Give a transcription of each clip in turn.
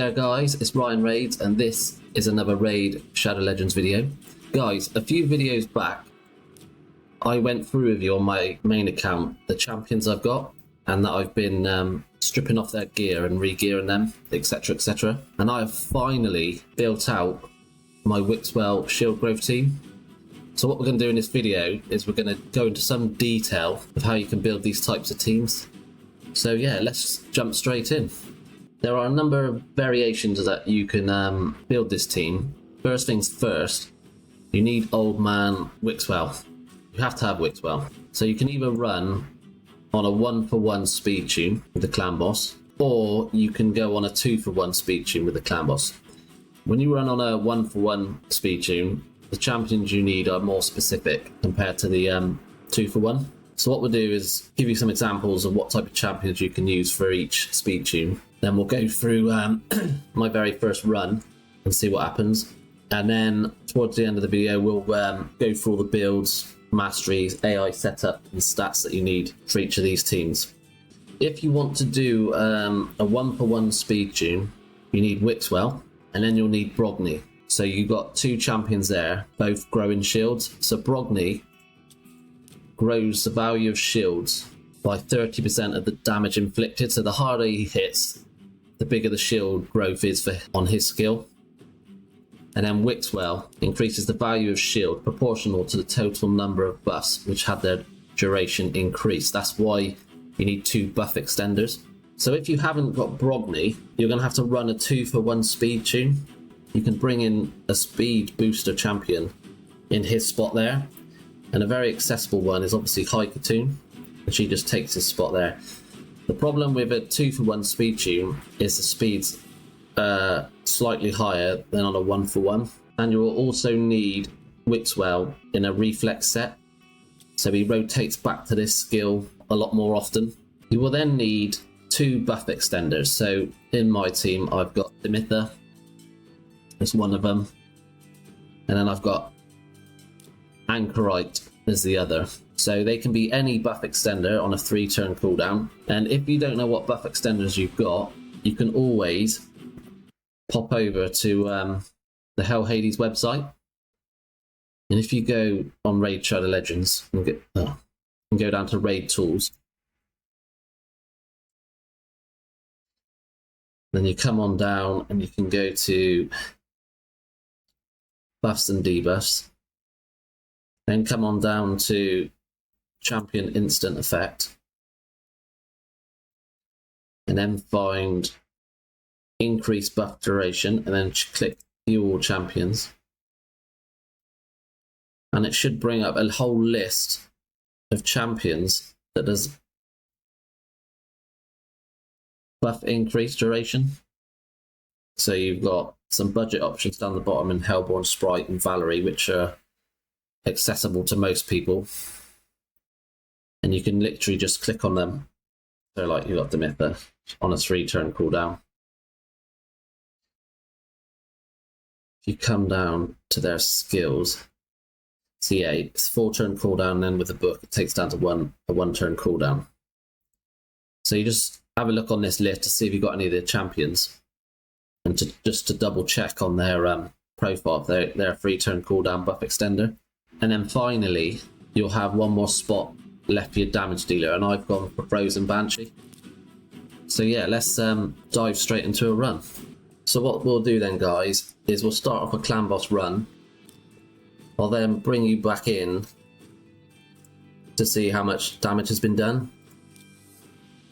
there guys, it's Ryan Raids and this is another Raid Shadow Legends video. Guys, a few videos back I went through with you on my main account the champions I've got and that I've been stripping off their gear and re-gearing them, etc, etc. And I have finally built out my Wixwell shield growth team. So what we're going to do in this video is we're going to go into some detail of how you can build these types of teams. So yeah, let's jump straight in. There are a number of variations that you can build this team. First things first, you need Old Man Wixwell. You have to have Wixwell. So you can either run on a 1-for-1 speed tune with the clan boss, or you can go on a 2-for-1 speed tune with the clan boss. When you run on a 1-for-1 speed tune, the champions you need are more specific compared to the 2-for-1. So what we'll do is give you some examples of what type of champions you can use for each speed tune. Then we'll go through my very first run and see what happens. And then towards the end of the video, we'll go through all the builds, masteries, AI setup and stats that you need for each of these teams. If you want to do a 1-for-1 speed tune, you need Wixwell and then you'll need Brogni. So you've got two champions there, both growing shields. So Brogni grows the value of shields by 30% of the damage inflicted. So the harder he hits, the bigger the shield growth is on his skill. And then Wixwell increases the value of shield proportional to the total number of buffs which have their duration increased. That's why you need 2 buff extenders. So if you haven't got Brogni, you're going to have to run a 2-for-1 speed tune. You can bring in a speed booster champion in his spot there. And a very accessible one is obviously Haikatoon, and she just takes his spot there. The problem with a 2-for-1 speed tune is the speed's slightly higher than on a 1-for-1. And you will also need Wixwell in a reflex set, so he rotates back to this skill a lot more often. You will then need 2 buff extenders. So in my team I've got Dimitha as one of them, and then I've got Anchorite as the other. So they can be any buff extender on a 3-turn cooldown. And if you don't know what buff extenders you've got, you can always pop over to the Hell Hades website. And if you go on Raid Shadow Legends and go down to Raid Tools, then you come on down and you can go to buffs and debuffs. Then come on down to champion instant effect. And then find increase buff duration and then click view all champions. And it should bring up a whole list of champions that does buff increase duration. So you've got some budget options down the bottom in Hellborn, Sprite and Valerie, which are accessible to most people, and you can literally just click on them. So like you got Dimitha on a 3-turn cooldown. If you come down to their skills, see, yeah, it's 4-turn cooldown, then with the book it takes down to a 1-turn cooldown. So you just have a look on this list to see if you've got any of the champions, and just to double check on their profile, they're a 3-turn cooldown buff extender. And then finally, you'll have one more spot left for your damage dealer, and I've gone for Frozen Banshee. So yeah, let's dive straight into a run. So what we'll do then, guys, is we'll start off a clan boss run. I'll then bring you back in to see how much damage has been done.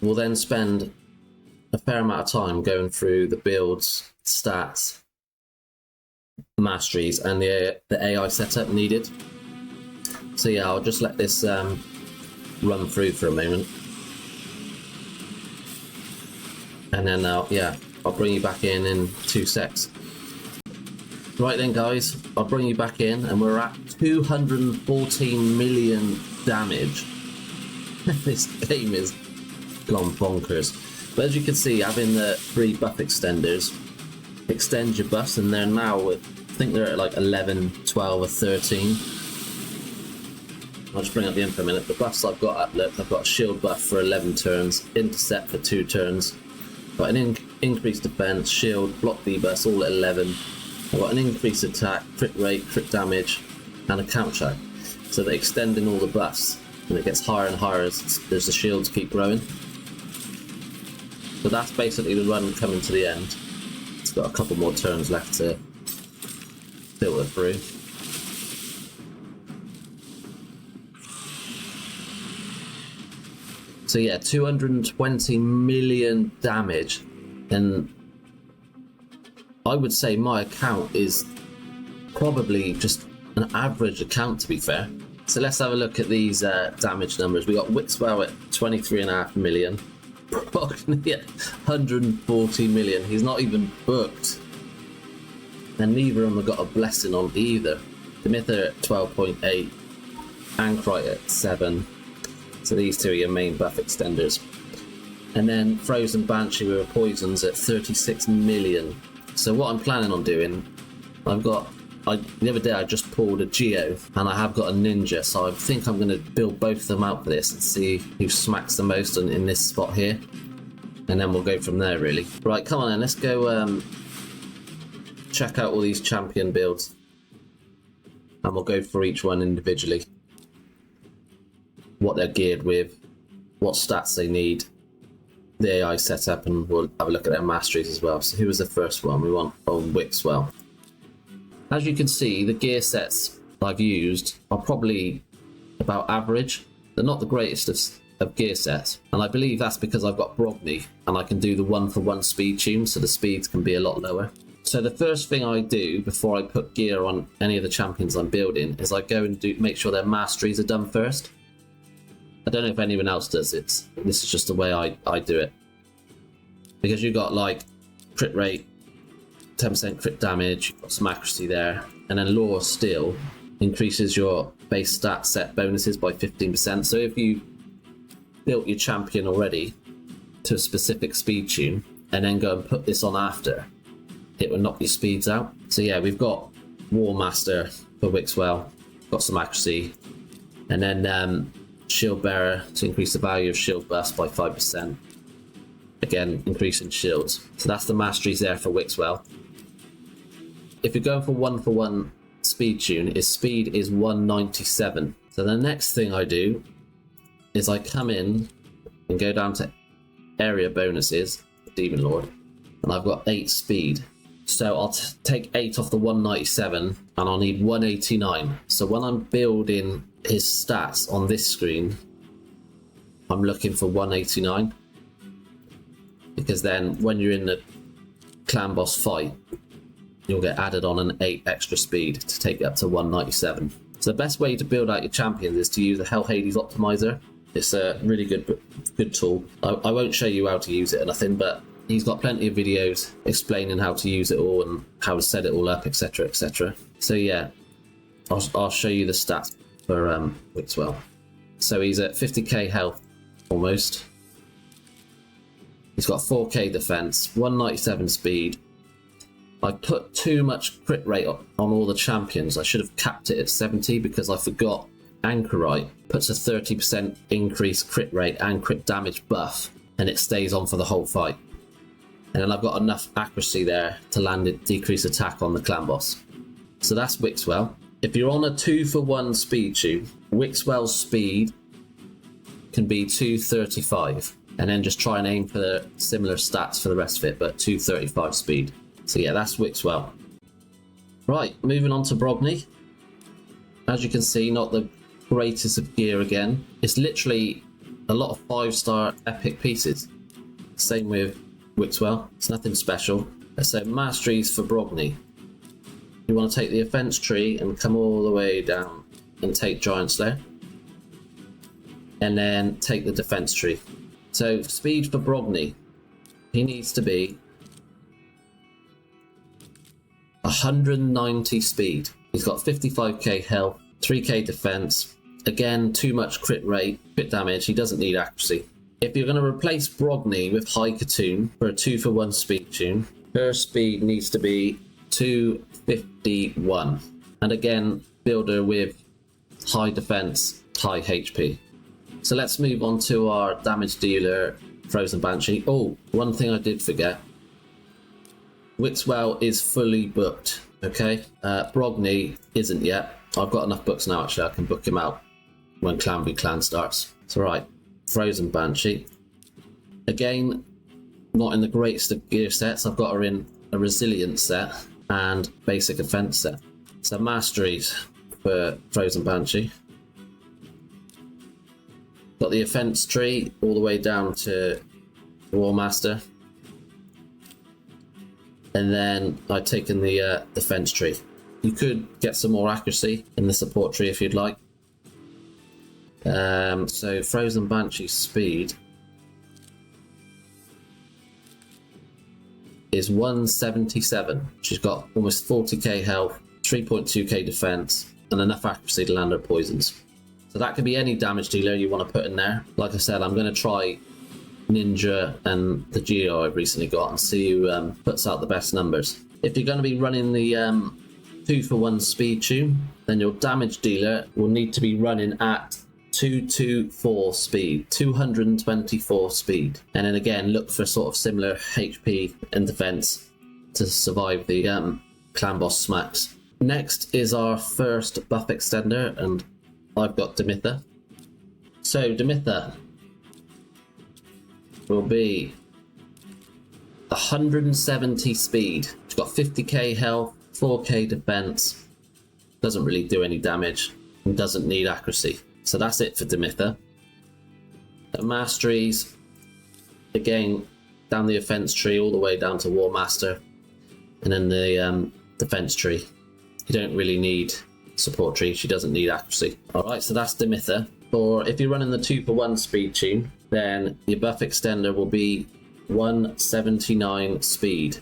We'll then spend a fair amount of time going through the builds, stats, masteries and the AI setup needed. So yeah, I'll just let this run through for a moment, and then I'll bring you back in 2 secs. Right then guys, I'll bring you back in and we're at 214 million damage. This game is gone bonkers. But as you can see, having the 3 buff extenders extends your buffs, and they're now I think they're at like 11, 12 or 13. I'll just bring up the info a minute. The buffs I've got up, look, I've got a shield buff for 11 turns, intercept for 2 turns, got an increased defense, shield, block debuffs, all at 11. I've got an increased attack, crit rate, crit damage, and a counter. So they're extending all the buffs, and it gets higher and higher as the shields keep growing. So that's basically the run coming to the end. It's got a couple more turns left to filter through. So yeah, 220 million damage, and I would say my account is probably just an average account, to be fair. So let's have a look at these damage numbers. We got Wixwell at 23.5 million, Brogni at 140 million. He's not even booked, and neither of them have got a blessing on either. Demither at 12.8, Ankrite at 7. So these two are your main buff extenders. And then Frozen Banshee with poisons at 36 million. So what I'm planning on doing, the other day I just pulled a Geo and I have got a Ninja, so I think I'm going to build both of them out for this and see who smacks the most in this spot here. And then we'll go from there, really. Right, come on then, let's go check out all these champion builds. And we'll go for each one individually. What they're geared with, what stats they need, the AI setup, and we'll have a look at their masteries as well. So who was the first one? We want Wixwell. As you can see, the gear sets I've used are probably about average. They're not the greatest of gear sets, and I believe that's because I've got Brogni and I can do the 1-for-1 speed tune, so the speeds can be a lot lower. So the first thing I do before I put gear on any of the champions I'm building is I go and make sure their masteries are done first. I don't know if anyone else does it. This is just the way I do it. Because you've got like crit rate, 10% crit damage, you've got some accuracy there, and then Law Steel increases your base stat set bonuses by 15%. So if you built your champion already to a specific speed tune and then go and put this on after, it will knock your speeds out. So yeah, we've got War Master for Wixwell, got some accuracy, and then Shield Bearer to increase the value of shield burst by 5%. Again, increasing shields. So that's the masteries there for Wixwell. If you're going for 1-for-1 speed tune, his speed is 197. So the next thing I do is I come in and go down to area bonuses, Demon Lord, and I've got 8 speed. So I'll take 8 off the 197 and I'll need 189. So when I'm building his stats on this screen, I'm looking for 189, because then when you're in the clan boss fight, you'll get added on an 8 extra speed to take it up to 197. So the best way to build out your champions is to use the Hell Hades optimizer. It's a really good tool. I won't show you how to use it or nothing, but he's got plenty of videos explaining how to use it all and how to set it all up, etc, etc. So yeah, I'll show you the stats for Wixwell. So he's at 50k health almost. He's got 4k defense, 197 speed. I put too much crit rate on all the champions. I should have capped it at 70 because I forgot Anchorite puts a 30% increased crit rate and crit damage buff, and it stays on for the whole fight. And then I've got enough accuracy there to land a decreased attack on the clan boss. So that's Wixwell. If you're on a 2-for-1 speed tune, Wixwell's speed can be 235, and then just try and aim for the similar stats for the rest of it, but 235 speed. So yeah, that's Wixwell. Right, moving on to Brogni. As you can see, not the greatest of gear again. It's literally a lot of 5-star epic pieces. Same with Wixwell, it's nothing special. So masteries for Brogni. You want to take the offense tree and come all the way down and take Giant Slayer. And then take the defense tree. So speed for Brogni, he needs to be 190 speed. He's got 55k health, 3k defense. Again, too much crit rate, crit damage. He doesn't need accuracy. If you're going to replace Brogni with Haikatoon for a 2-for-1 speed tune, her speed needs to be 251. And again, build her with high defense, high HP. So let's move on to our damage dealer, Frozen Banshee. Oh, one thing I did forget. Wixwell is fully booked. Okay, Brogni isn't yet. I've got enough books now. Actually, I can book him out when Clan v Clan starts. It's all right. Frozen Banshee. Again, not in the greatest of gear sets. I've got her in a resilient set and basic offense set. So masteries for Frozen Banshee. Got the offense tree all the way down to War Master. And then I've taken the defense tree. You could get some more accuracy in the support tree if you'd like. So Frozen Banshee speed is 177. She's got almost 40k health, 3.2k defense, and enough accuracy to land her poisons. So that could be any damage dealer you want to put in there. Like I said, I'm going to try Ninja and the Geo I've recently got and see who puts out the best numbers. If you're going to be running the 2-for-1 speed tune, then your damage dealer will need to be running at 224 speed, 224 speed. And then again, look for sort of similar HP and defense to survive the clan boss smacks. Next is our first buff extender, and I've got Demitha. So Demitha will be 170 speed. She's got 50k health, 4k defense, doesn't really do any damage, and doesn't need accuracy. So that's it for Demitha. The masteries, again, down the offense tree all the way down to War Master, and then the defense tree. You don't really need support tree, she doesn't need accuracy. Alright, so that's Demitha. Or if you're running the 2-for-1 speed tune, then your buff extender will be 179 speed.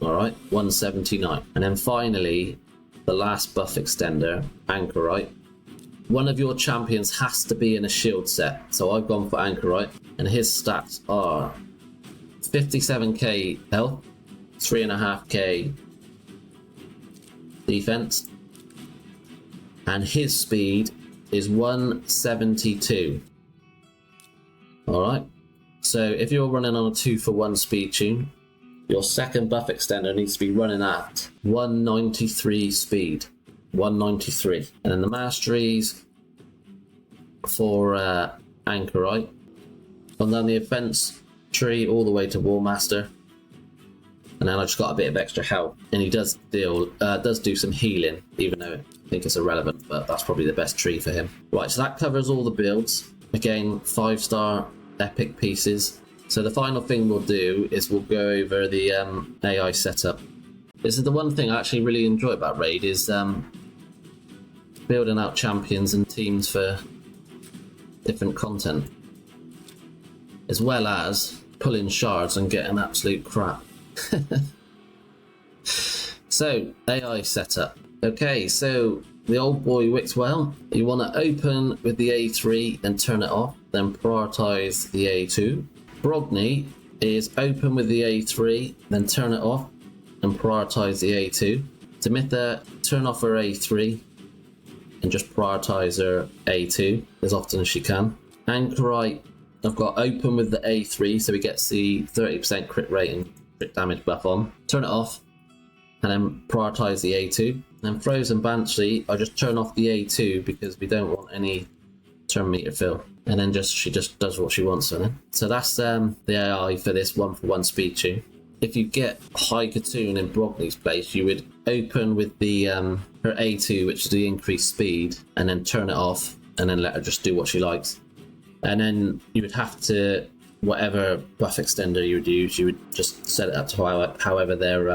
Alright, 179. And then finally, the last buff extender, Anchorite. One of your champions has to be in a shield set. So I've gone for Anchorite, and his stats are 57k health, 3.5k defense, and his speed is 172. Alright, so if you're running on a 2-for-1 speed tune, your second buff extender needs to be running at 193 speed. 193. And then the masteries for Anchorite. And then the offense tree all the way to War Master. And then I just got a bit of extra health. And he does do some healing, even though I think it's irrelevant, but that's probably the best tree for him. Right, so that covers all the builds. Again, 5-star epic pieces. So the final thing we'll do is we'll go over the AI setup. This is the one thing I actually really enjoy about Raid, is building out champions and teams for different content, as well as pulling shards and getting absolute crap. So, AI setup. Okay, so the old boy Wixwell, you want to open with the A3 and turn it off, then prioritize the A2. Brogni is open with the A3, then turn it off and prioritize the A2. Demitha, turn off her A3 and just prioritize her A2 as often as she can. Anchorite, I've got open with the A3 so he gets the 30% crit rate and crit damage buff on. Turn it off and then prioritize the A2. And Frozen Banshee, I just turn off the A2 because we don't want any turn meter fill. And then she just does what she wants on it. So that's the AI for this 1-for-1 speed tune. If you get High Katoon in Brogni's place, you would open with the her A2, which is the increased speed, and then turn it off, and then let her just do what she likes. And then you would have to, whatever buff extender you would use, you would just set it up to however they're.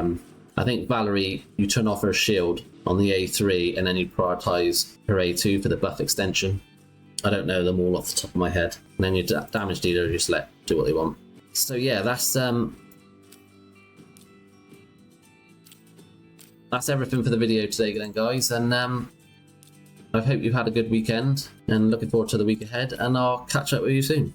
I think Valerie, you turn off her shield on the A3, and then you prioritize her A2 for the buff extension. I don't know them all off the top of my head. And then your damage dealer just do what they want. So yeah, that's everything for the video today then, guys, and I hope you've had a good weekend and looking forward to the week ahead, and I'll catch up with you soon.